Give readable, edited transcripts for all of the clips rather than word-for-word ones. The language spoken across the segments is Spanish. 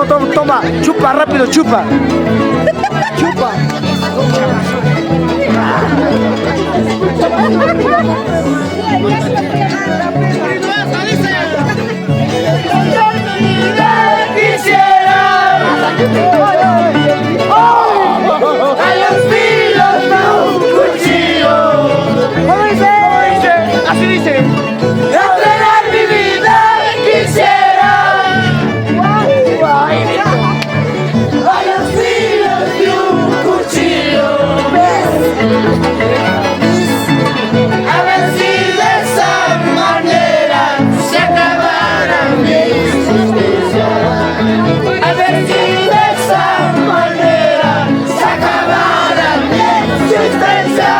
toma. Chupa, rápido, chupa. Chupa. A los filos de un cuchillo. ¿Cómo dice? Así dice. Entregar mi vida quisiera. A los filos de un cuchillo. A ver si de esa manera se acabara mi justicia. A ver si de esa manera se acabara mi existencia.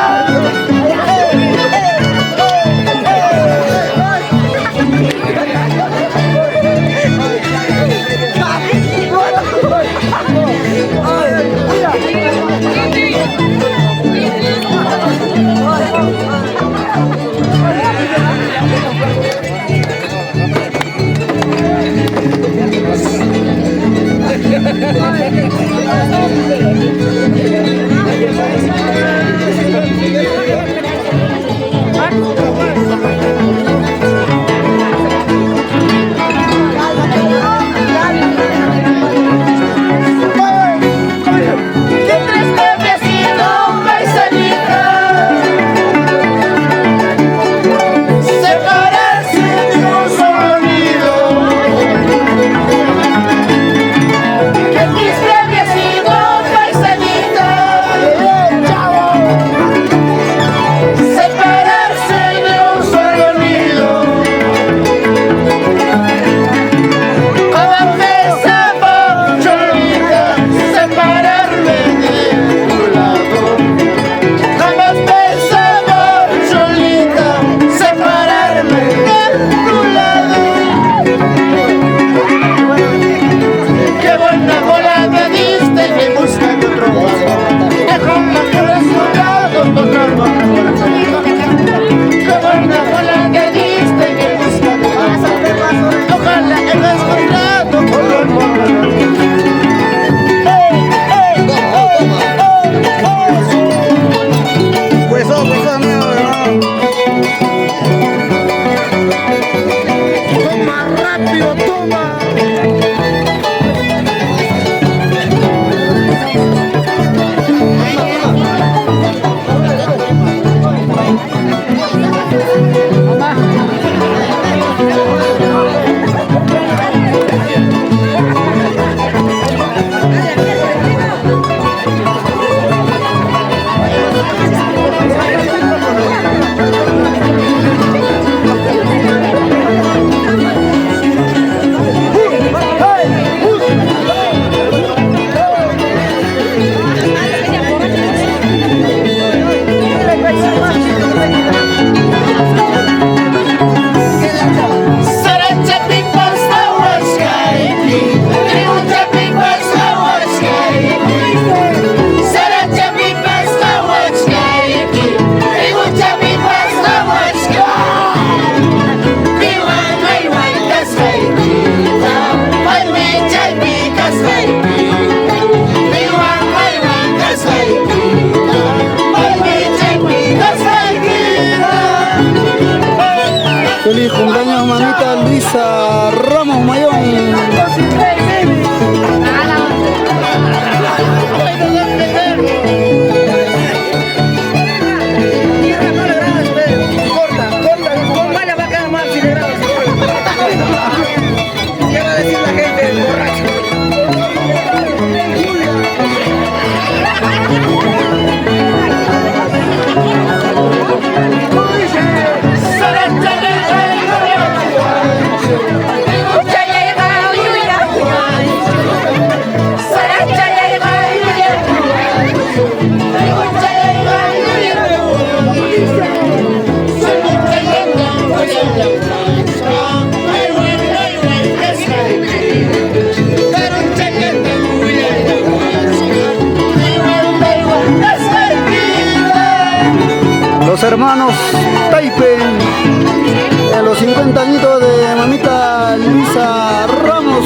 Feliz cumpleaños, mamita Luisa Ramos Mayón. Los hermanos Taipe, de los 50 añitos de mamita Luisa Ramos.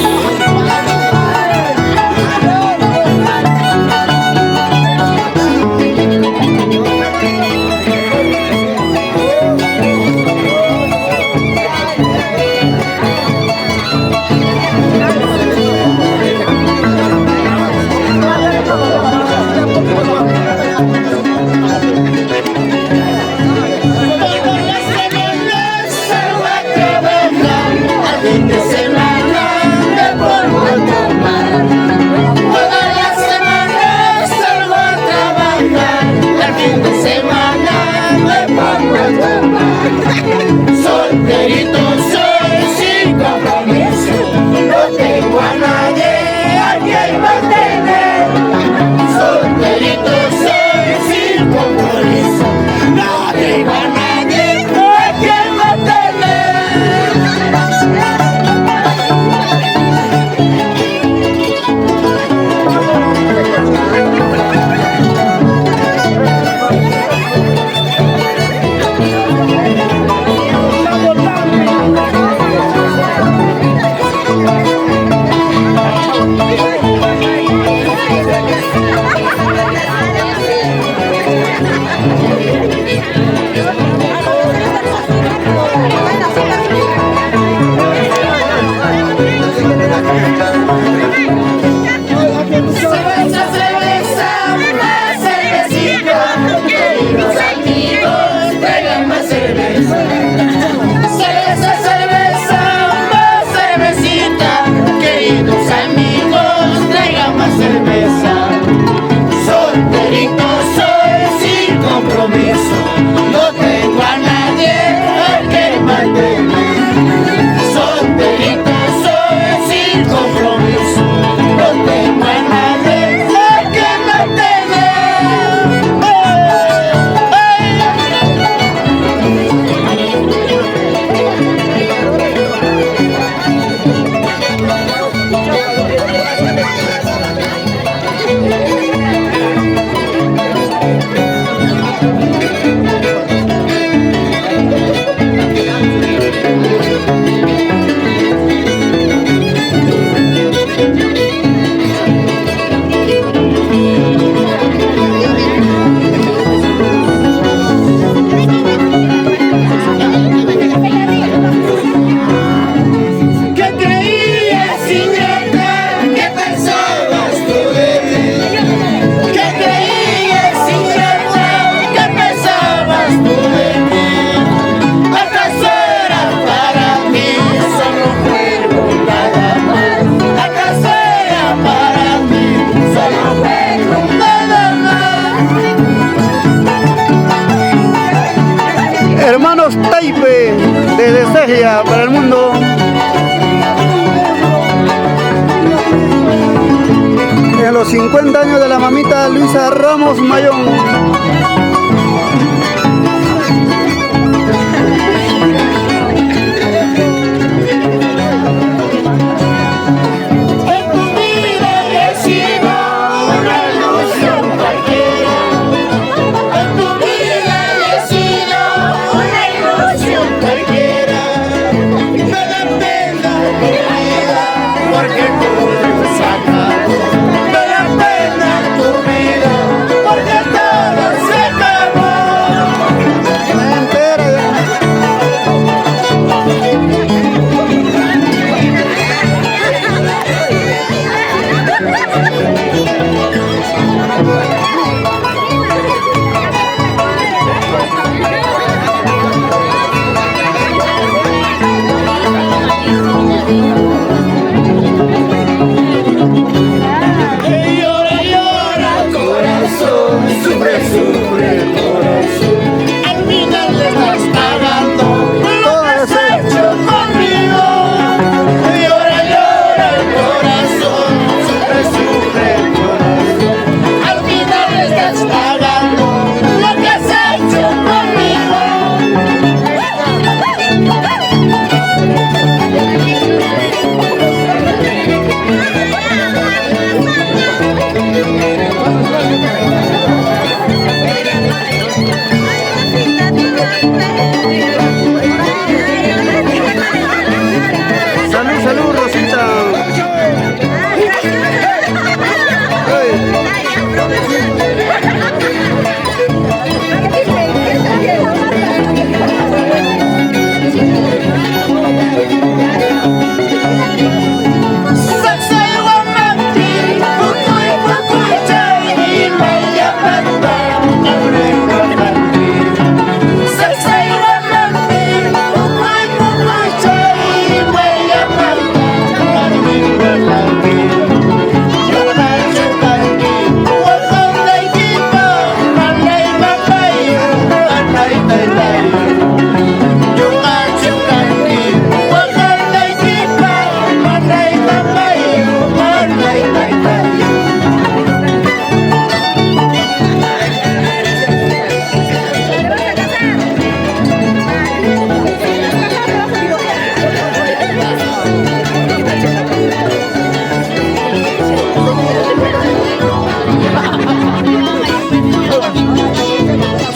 más cerveza. Solterito soy sin compromiso, no tengo a nadie a que mantener. Solterito soy sin compromiso, no tengo a nadie a que Hermanos Taipe, desde Cegia para el mundo. En los 50 años de la mamita Luisa Ramos Mayón.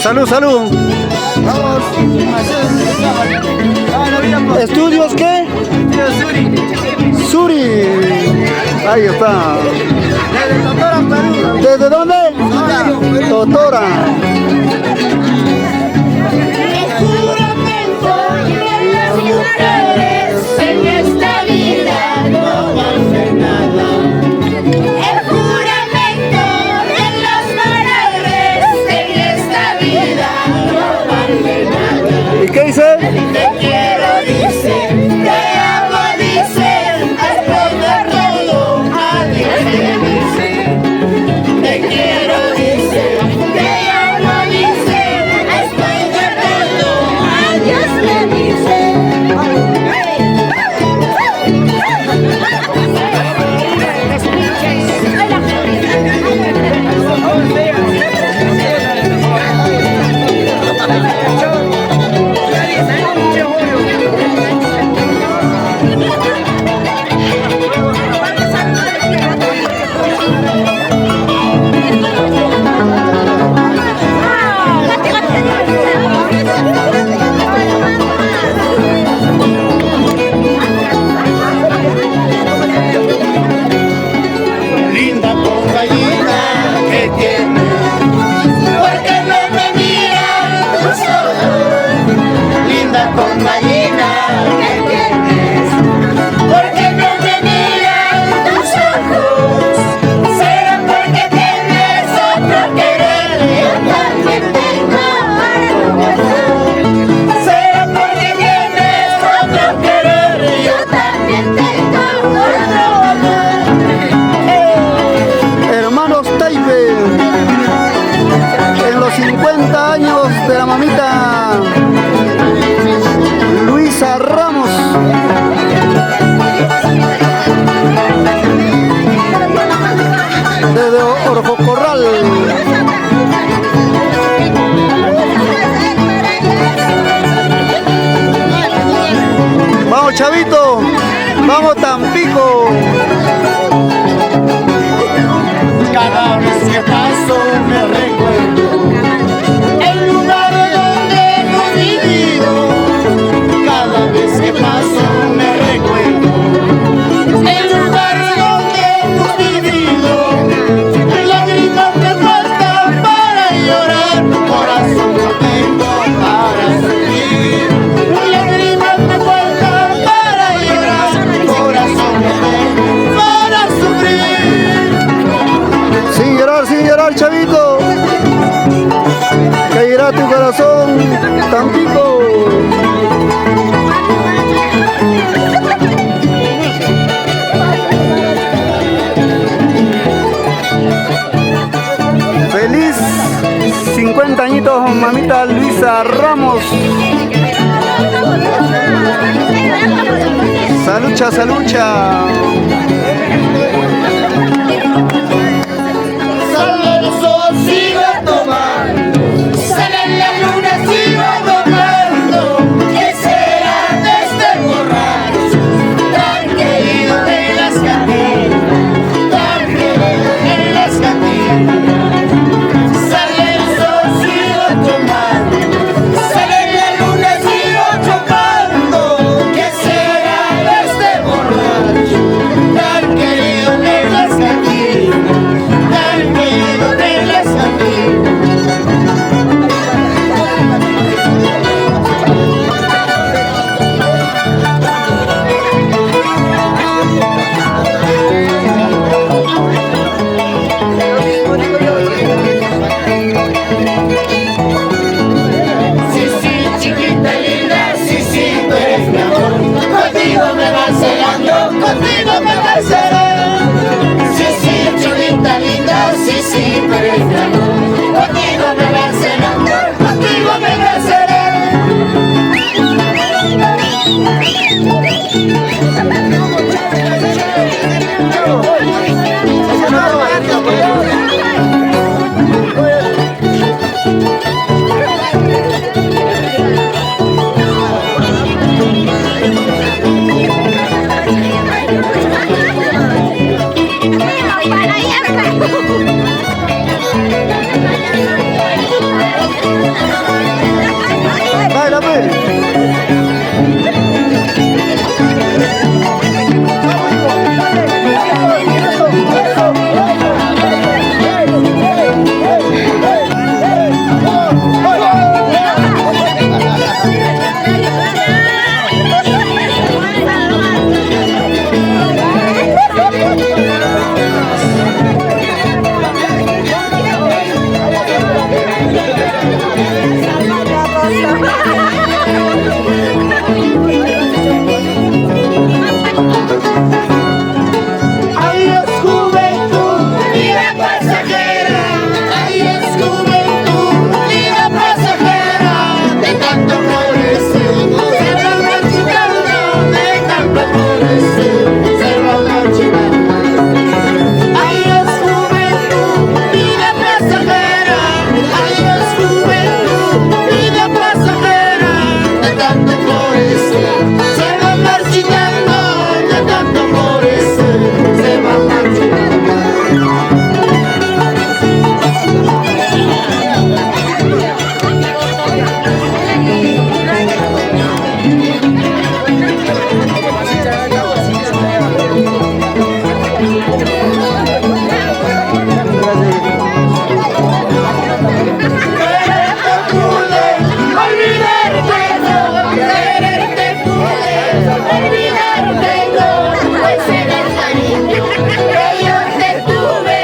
Salud, salud. Vamos. ¿Estudios qué? Suri. Ahí está. Desde Totora, Perú. ¿Desde dónde? Totora. El juramento de las mujeres en esta vida no vale nada. El juramento de los varones en esta vida no vale nada. ¿Y qué dice? Te quiero, dice, te amo, dice, después de todo, adiós, dice. por Jocorral. Vamos, Chavito, vamos, Tampico. Cada vez que paso me recuerdo el lugar donde hemos vivido. Cada vez que paso me recuerdo el lugar donde hemos vivido. Lágrimas me faltan para llorar, corazón no tengo para sufrir. Lágrimas me faltan para llorar, corazón no tengo para sufrir. Sin llorar, Chavito. Que irá tu corazón, Tampico. Feliz 50 añitos, mamita Luisa Ramos. Salucha, salucha. Sale el sol, sigo tomando, sale la luna, sigo tomando. ¿Qué será de este borracho tan querido en las cantinas, tan querido en las cantinas? Sale el sol, sigo tomando, sale la luna, sigo chupando. ¿Qué será de este borracho tan querido en las cantinas, tan querido en las cantinas? Sí, sí, chiquita linda, sí, sí, tú eres mi amor. Contigo me vas celando, contigo me vas celando. Sí, sí, chiquita linda, sí, sí, tú eres mi amor. Contigo me vas celando, contigo me vas Baila, pues. Ay, es juventud, vida pasajera. Ay, es juventud, vida pasajera. De tanto florecer, se va marchitando. De tanto florecer, se va marchitando. Ay, es juventud, vida pasajera. Ay, es juventud, vida pasajera. De tanto florecer, se va marchitando. De tanto florecer, se va marchitando. Quererte pude, olvidarte no. Quererte pude, olvidarte no. Hoy sé del cariño que yo te tuve.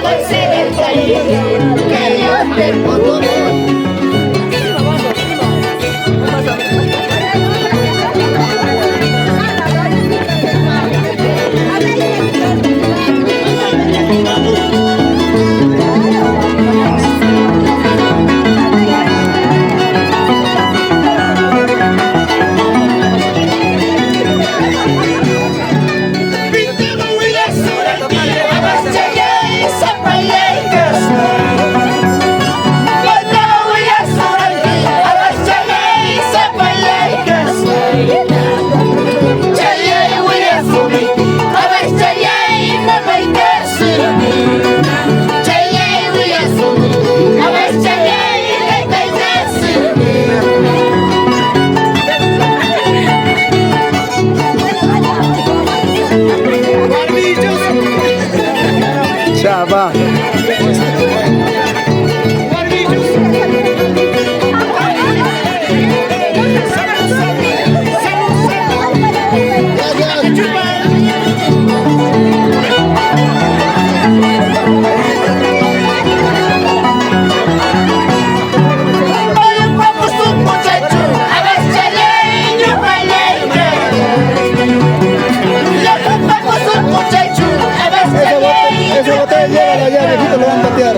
Hoy sé del cariño que yo te tuve. Pinta muy la sura, abascha ya esa paella. Chava. Ese botella llévala allá, viejito, lo van a patear.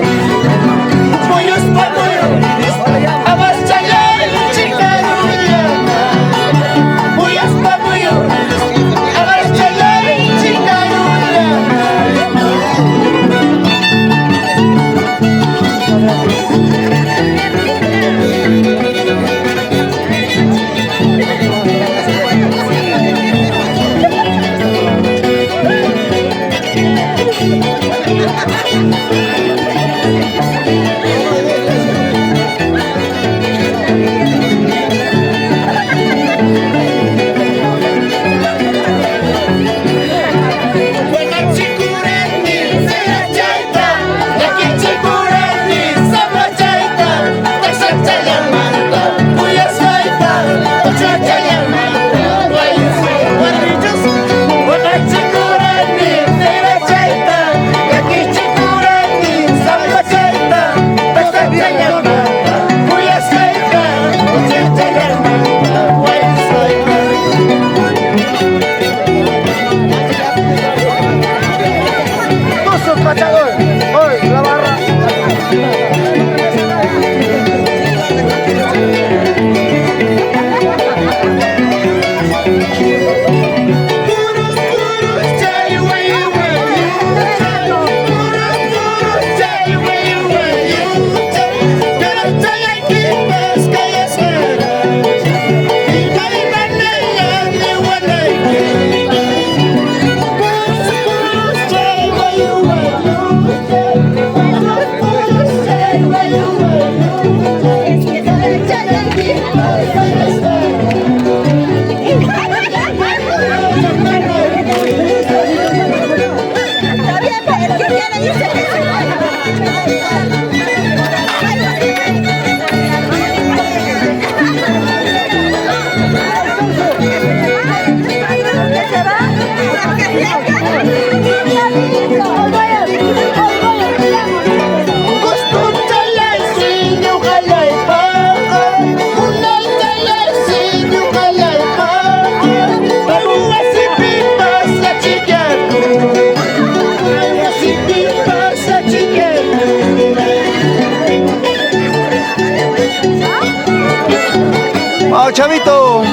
Chavito,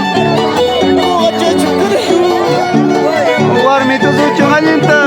warmito sucio calienta.